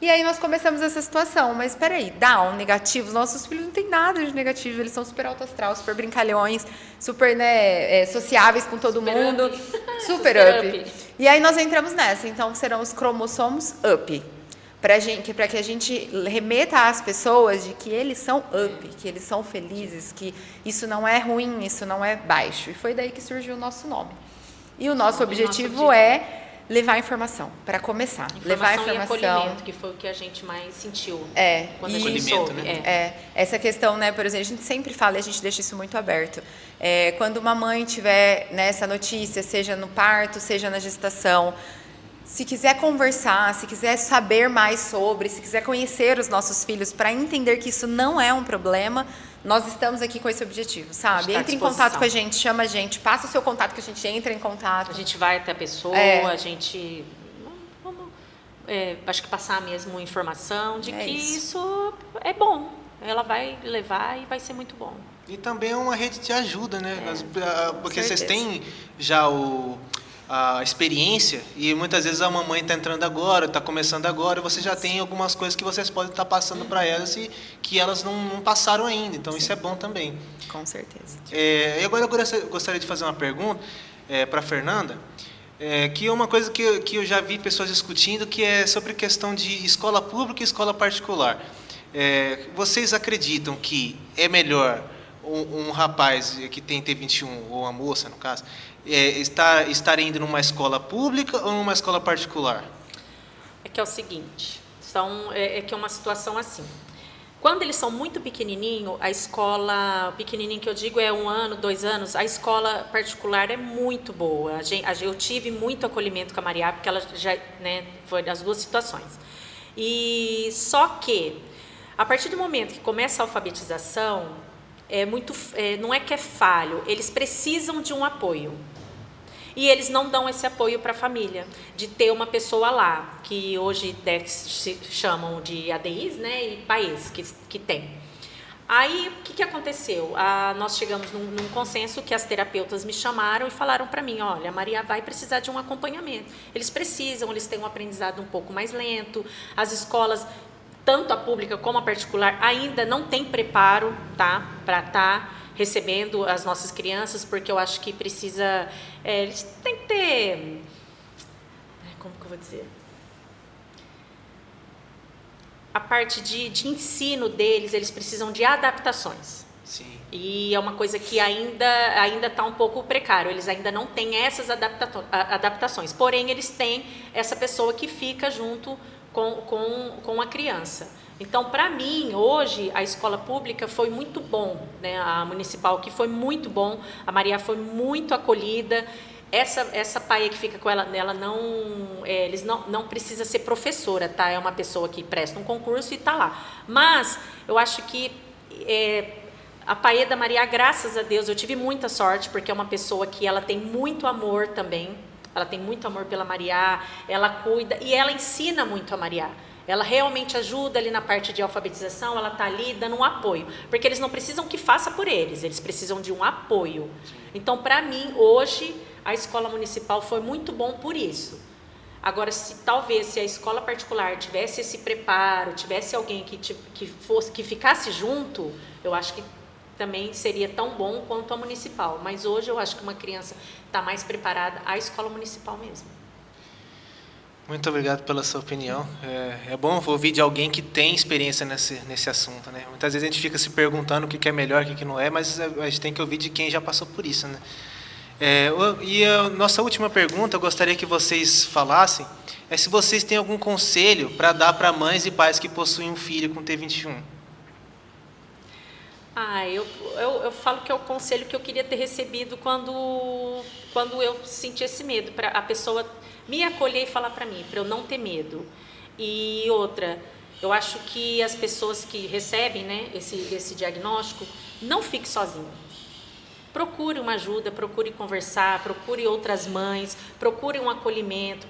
E aí nós começamos essa situação, mas espera aí, Down, negativo, os nossos filhos não têm nada de negativo, eles são super alto astral, super brincalhões, super sociáveis com todo mundo, super up. E aí nós entramos nessa, então serão os cromossomos up. Para que a gente remeta às pessoas de que eles são up, que eles são felizes, que isso não é ruim, isso não é baixo. E foi daí que surgiu o nosso nome. E o nosso objetivo é levar informação, para começar. Levar informação e acolhimento, que foi o que a gente mais sentiu. Quando a gente soube. Essa questão, por exemplo, a gente sempre fala e a gente deixa isso muito aberto. Quando uma mãe tiver essa notícia, seja no parto, seja na gestação, se quiser conversar, se quiser saber mais sobre, se quiser conhecer os nossos filhos para entender que isso não é um problema, nós estamos aqui com esse objetivo, sabe? Entre em contato com a gente, chama a gente, passa o seu contato que a gente entra em contato. A gente vai até a pessoa, a gente... acho que passar mesmo informação de que isso é bom. Ela vai levar e vai ser muito bom. E também é uma rede de ajuda, né? Porque vocês têm já a experiência e muitas vezes a mamãe está entrando agora, está começando agora, você já tem algumas coisas que vocês podem estar passando para elas e que elas não passaram ainda, então isso é bom também. Com certeza. E agora eu gostaria de fazer uma pergunta para a Fernanda, que é uma coisa que eu já vi pessoas discutindo, que é sobre a questão de escola pública e escola particular. Vocês acreditam que é melhor um rapaz que tem T21, ou uma moça, no caso, estar indo numa escola pública ou numa escola particular? É que é o seguinte, que é uma situação assim. Quando eles são muito pequenininho, a escola, pequenininho que eu digo é 1 ano, 2 anos, a escola particular é muito boa. Eu tive muito acolhimento com a Maria, porque ela já, foi das duas situações. E só que, a partir do momento que começa a alfabetização, não é que é falho, eles precisam de um apoio. E eles não dão esse apoio para a família, de ter uma pessoa lá, que hoje se chamam de ADIs, e PAEs, que tem. Aí, o que aconteceu? Nós chegamos num consenso que as terapeutas me chamaram e falaram para mim, olha, a Maria vai precisar de um acompanhamento. Eles precisam, eles têm um aprendizado um pouco mais lento, as escolas, tanto a pública como a particular, ainda não tem preparo, para estar recebendo as nossas crianças, porque eu acho que precisa... eles têm que ter... Como que eu vou dizer? A parte de ensino deles, eles precisam de adaptações. Sim. E é uma coisa que ainda está um pouco precário. Eles ainda não têm essas adaptações. Porém, eles têm essa pessoa que fica junto com a criança. Então, para mim, hoje, a escola pública foi muito bom, a municipal que foi muito bom, a Maria foi muito acolhida, essa paia que fica com ela eles não precisa ser professora, é uma pessoa que presta um concurso e está lá. Mas, eu acho que a paia da Maria, graças a Deus, eu tive muita sorte, porque é uma pessoa que ela tem muito amor também, ela tem muito amor pela Maria, ela cuida e ela ensina muito a Maria. Ela realmente ajuda ali na parte de alfabetização, ela está ali dando um apoio. Porque eles não precisam que faça por eles precisam de um apoio. Então, para mim, hoje, a escola municipal foi muito bom por isso. Agora, se a escola particular tivesse esse preparo, tivesse alguém que ficasse junto, eu acho que também seria tão bom quanto a municipal. Mas hoje eu acho que uma criança está mais preparada, a escola municipal mesmo. Muito obrigado pela sua opinião. É bom ouvir de alguém que tem experiência nesse assunto, né? Muitas vezes a gente fica se perguntando o que é melhor, o que não é, mas a gente tem que ouvir de quem já passou por isso, né? E a nossa última pergunta, eu gostaria que vocês falassem, se vocês têm algum conselho para dar para mães e pais que possuem um filho com T21. Eu falo que é o conselho que eu queria ter recebido quando eu senti esse medo, para a pessoa me acolher e falar para mim, para eu não ter medo. E outra, eu acho que as pessoas que recebem, né, esse diagnóstico, não fique sozinho. Procure uma ajuda, procure conversar, procure outras mães, procure um acolhimento,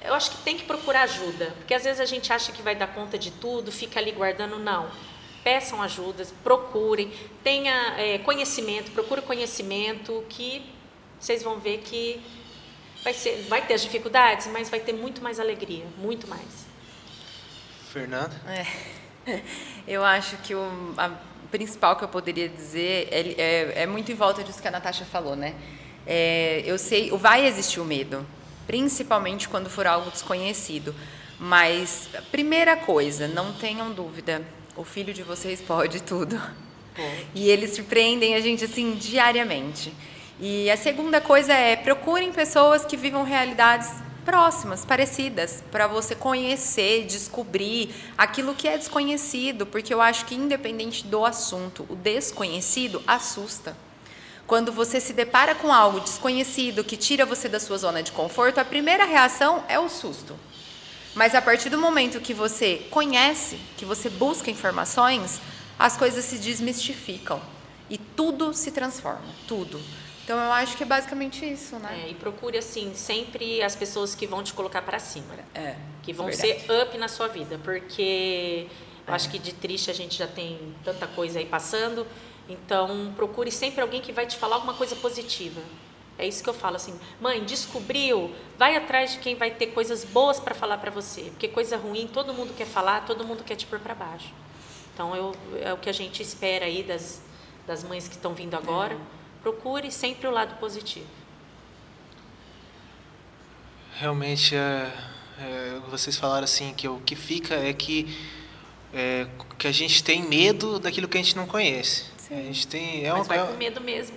eu acho que tem que procurar ajuda, porque às vezes a gente acha que vai dar conta de tudo, fica ali guardando, não. Peçam ajuda, procurem, tenha conhecimento, procure conhecimento, que vocês vão ver que vai ter as dificuldades, mas vai ter muito mais alegria, muito mais. Fernanda? Eu acho que a principal que eu poderia dizer é muito em volta disso que a Natasha falou, né? Eu sei, vai existir o medo, principalmente quando for algo desconhecido, mas primeira coisa, não tenham dúvida, o filho de vocês pode tudo. E eles surpreendem a gente assim diariamente. E a segunda coisa procurem pessoas que vivam realidades próximas, parecidas, para você conhecer, descobrir aquilo que é desconhecido, porque eu acho que independente do assunto, o desconhecido assusta. Quando você se depara com algo desconhecido que tira você da sua zona de conforto, a primeira reação é o susto. Mas a partir do momento que você conhece, que você busca informações, as coisas se desmistificam e tudo se transforma, tudo. Então, eu acho que é basicamente isso, né? E procure, assim, sempre as pessoas que vão te colocar para cima. Que vão verdade. ser up na sua vida. Porque eu acho que de triste a gente já tem tanta coisa aí passando. Então, procure sempre alguém que vai te falar alguma coisa positiva. É isso que eu falo, assim, mãe, descobriu, vai atrás de quem vai ter coisas boas para falar para você. Porque coisa ruim, todo mundo quer falar, todo mundo quer te pôr para baixo. Então, é o que a gente espera aí das mães que estão vindo agora. Procure sempre o lado positivo. Realmente, vocês falaram assim, que o que fica é que a gente tem medo daquilo que a gente não conhece. Sim. A gente tem, mas vai com medo mesmo.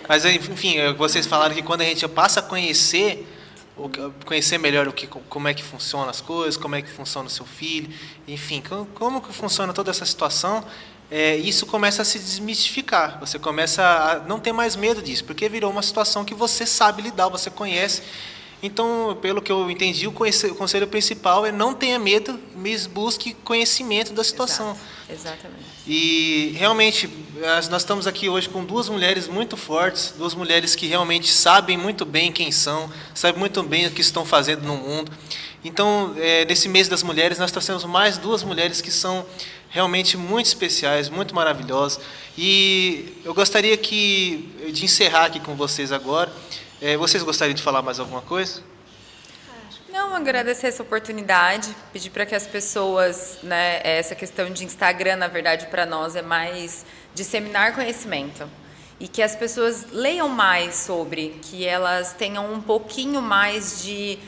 Mas, enfim, vocês falaram que quando a gente passa a conhecer melhor como é que funciona as coisas, como é que funciona o seu filho, enfim, como que funciona toda essa situação, isso começa a se desmistificar, você começa a não ter mais medo disso, porque virou uma situação que você sabe lidar, você conhece. Então, pelo que eu entendi, o conselho principal é não tenha medo, mas busque conhecimento da situação. Exatamente. E realmente, nós estamos aqui hoje com duas mulheres muito fortes, duas mulheres que realmente sabem muito bem quem são, sabem muito bem o que estão fazendo no mundo. Então, nesse mês das mulheres, nós trouxemos mais duas mulheres que são realmente muito especiais, muito maravilhosas. E eu gostaria de encerrar aqui com vocês agora. Vocês gostariam de falar mais alguma coisa? Não, agradecer essa oportunidade, pedir para que as pessoas, né, essa questão de Instagram, na verdade, para nós é mais disseminar conhecimento. E que as pessoas leiam mais sobre, que elas tenham um pouquinho mais de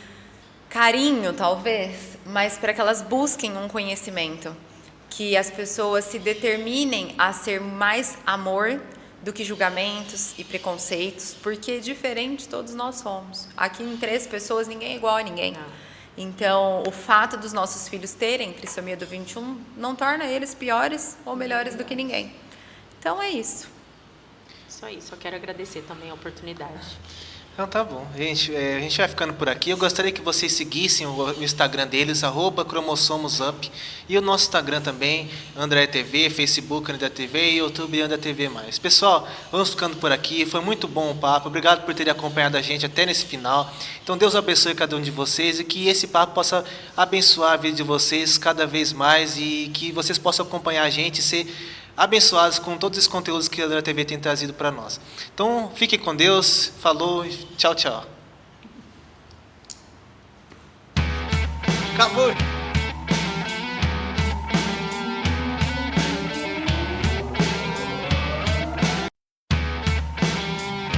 carinho, talvez, mas para que elas busquem um conhecimento. Que as pessoas se determinem a ser mais amor do que julgamentos e preconceitos, porque diferente todos nós somos. Aqui em 3 pessoas, ninguém é igual a ninguém. Então, o fato dos nossos filhos terem trissomia do 21 não torna eles piores ou melhores do que ninguém. Então, é isso. Só isso, eu quero agradecer também a oportunidade. Então tá bom. Gente, a gente vai ficando por aqui. Eu gostaria que vocês seguissem o Instagram deles, @cromossomosup, e o nosso Instagram também, André TV, Facebook André TV e YouTube André TV+. Pessoal, vamos ficando por aqui. Foi muito bom o papo. Obrigado por terem acompanhado a gente até nesse final. Então Deus abençoe cada um de vocês e que esse papo possa abençoar a vida de vocês cada vez mais e que vocês possam acompanhar a gente e ser abençoados com todos os conteúdos que a André TV tem trazido para nós. Então, fiquem com Deus. Falou e tchau, tchau. Acabou.